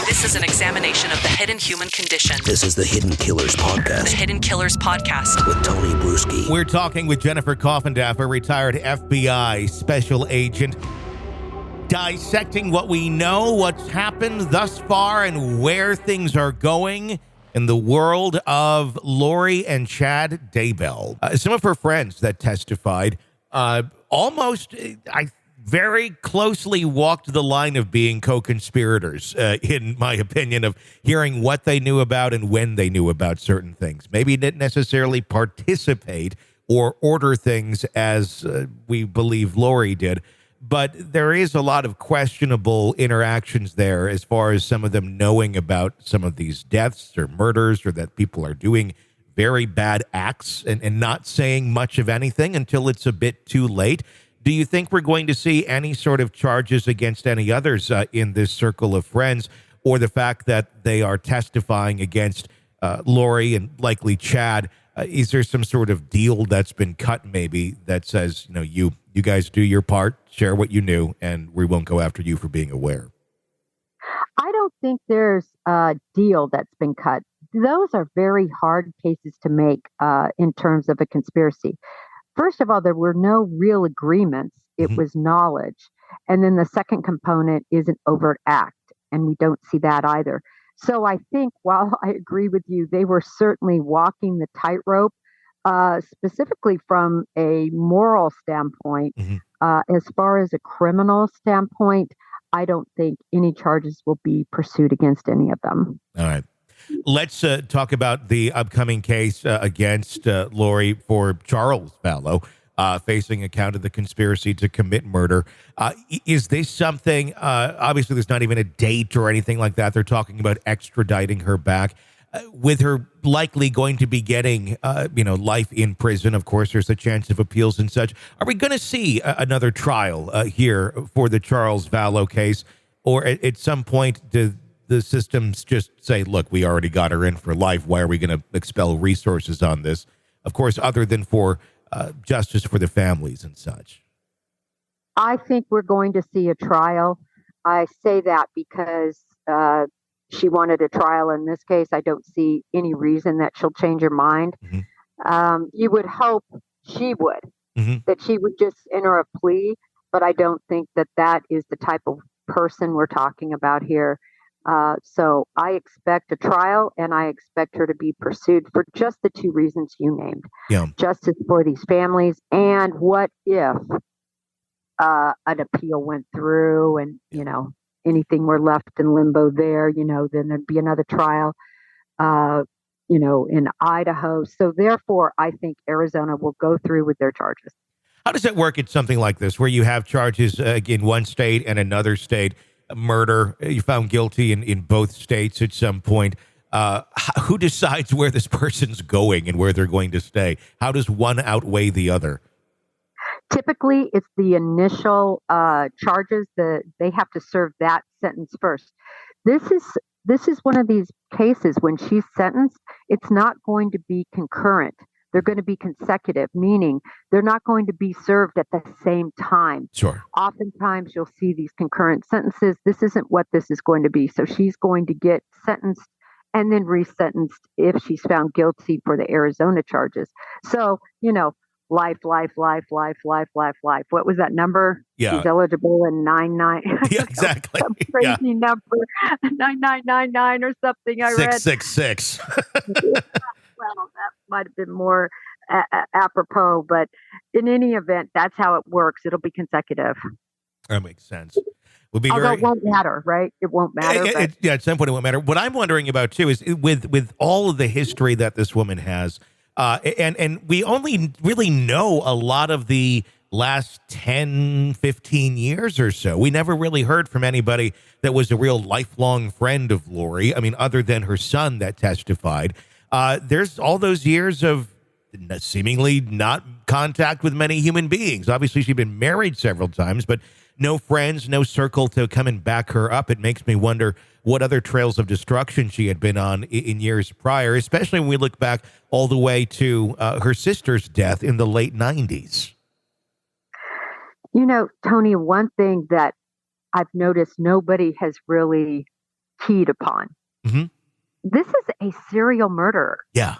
This is an examination of the hidden human condition. This is the Hidden Killers Podcast. The Hidden Killers Podcast. With Tony Bruschi. We're talking with Jennifer Coffindaffer, retired FBI special agent, dissecting what we know, what's happened thus far, and where things are going in the world of Lori and Chad Daybell. Some of her friends that testified very closely walked the line of being co-conspirators, in my opinion, of hearing what they knew about and when they knew about certain things. Maybe didn't necessarily participate or order things as we believe Lori did, but there is a lot of questionable interactions there as far as some of them knowing about some of these deaths or murders, or that people are doing very bad acts and not saying much of anything until it's a bit too late. Do you think we're going to see any sort of charges against any others in this circle of friends, or the fact that they are testifying against Lori and likely Chad? Is there some sort of deal that's been cut maybe that says, you guys do your part, share what you knew, and we won't go after you for being aware? I don't think there's a deal that's been cut. Those are very hard cases to make in terms of a conspiracy. First of all, there were no real agreements. It was knowledge. And then the second component is an overt act, and we don't see that either. So I think, while I agree with you, they were certainly walking the tightrope, specifically from a moral standpoint. As far as a criminal standpoint, I don't think any charges will be pursued against any of them. All right. Let's talk about the upcoming case against Lori for Charles Vallow, facing a count of the conspiracy to commit murder. Is this something, obviously there's not even a date or anything like that. They're talking about extraditing her back. With her likely going to be getting, life in prison, of course, there's a chance of appeals and such. Are we going to see another trial here for the Charles Vallow case? Or at some point, do the systems just say, look, we already got her in for life. Why are we going to expel resources on this? Of course, other than for justice for the families and such. I think we're going to see a trial. I say that because she wanted a trial in this case. I don't see any reason that she'll change her mind. You would hope she would, that she would just enter a plea, but I don't think that is the type of person we're talking about here. So I expect a trial, and I expect her to be pursued for just the two reasons you named. Yeah. Justice for these families, and what if an appeal went through and, anything were left in limbo there, then there'd be another trial, in Idaho. So therefore, I think Arizona will go through with their charges. How does that work at something like this, where you have charges in one state and another state? Murder, you found guilty in both states at some point. Who decides where this person's going and where they're going to stay? How does one outweigh the other? Typically, it's the initial charges that they have to serve that sentence first. This is one of these cases when she's sentenced, it's not going to be concurrent. They're going to be consecutive, meaning they're not going to be served at the same time. Sure. Oftentimes you'll see these concurrent sentences. This isn't what this is going to be. So she's going to get sentenced and then resentenced if she's found guilty for the Arizona charges. So, life. What was that number? Yeah. She's eligible in 99. Yeah, exactly. Some crazy number, 9999 or something I read. 666. Well, that might have been more apropos, but in any event, that's how it works. It'll be consecutive. That makes sense. Although it won't matter, right? It won't matter. At some point it won't matter. What I'm wondering about, too, is with all of the history that this woman has, and we only really know a lot of the last 10, 15 years or so. We never really heard from anybody that was a real lifelong friend of Lori. I mean, other than her son that testified. There's all those years of seemingly not contact with many human beings. Obviously, she'd been married several times, but no friends, no circle to come and back her up. It makes me wonder what other trails of destruction she had been on in years prior, especially when we look back all the way to her sister's death in the late 90s. Tony, one thing that I've noticed nobody has really keyed upon. Mhm. This is a serial murderer. Yeah.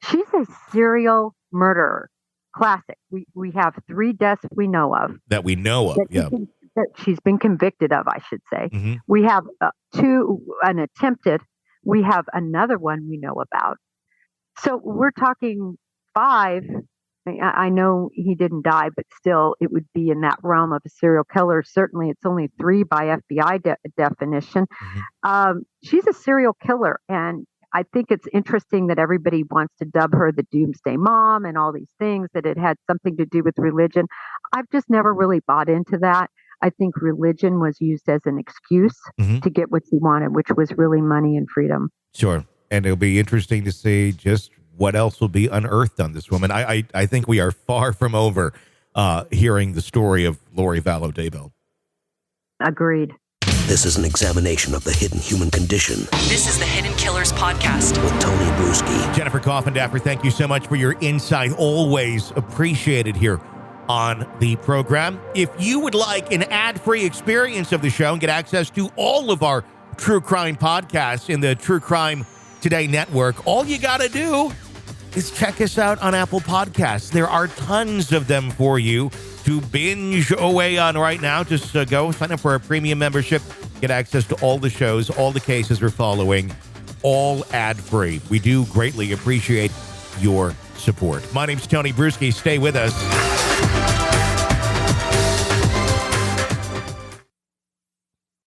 She's a serial murderer. Classic. We have 3 deaths we know of. That we know of. Yeah. That she's been convicted of, I should say. Mhm. We have 2, an attempted. We have another one we know about. So we're talking 5. I know he didn't die, but still, it would be in that realm of a serial killer. Certainly, it's only 3 by FBI definition. She's a serial killer, and I think it's interesting that everybody wants to dub her the doomsday mom and all these things, that it had something to do with religion. I've just never really bought into that. I think religion was used as an excuse to get what she wanted, which was really money and freedom. Sure. And it'll be interesting to see just what else will be unearthed on this woman. I think we are far from over hearing the story of Lori Vallow Daybell. Agreed. This is an examination of the hidden human condition This is the Hidden Killers Podcast. with Tony Bruschi. Jennifer Coffindaffer, thank you so much for your insight. Always appreciated here on the program. If you would like an ad-free experience of the show and get access to all of our true crime podcasts in the True Crime Today network, all you got to do is check us out on Apple Podcasts. There are tons of them for you to binge away on right now. Just go sign up for our premium membership, get access to all the shows, all the cases we're following, all ad-free. We do greatly appreciate your support. My name's Tony Bruschi. Stay with us.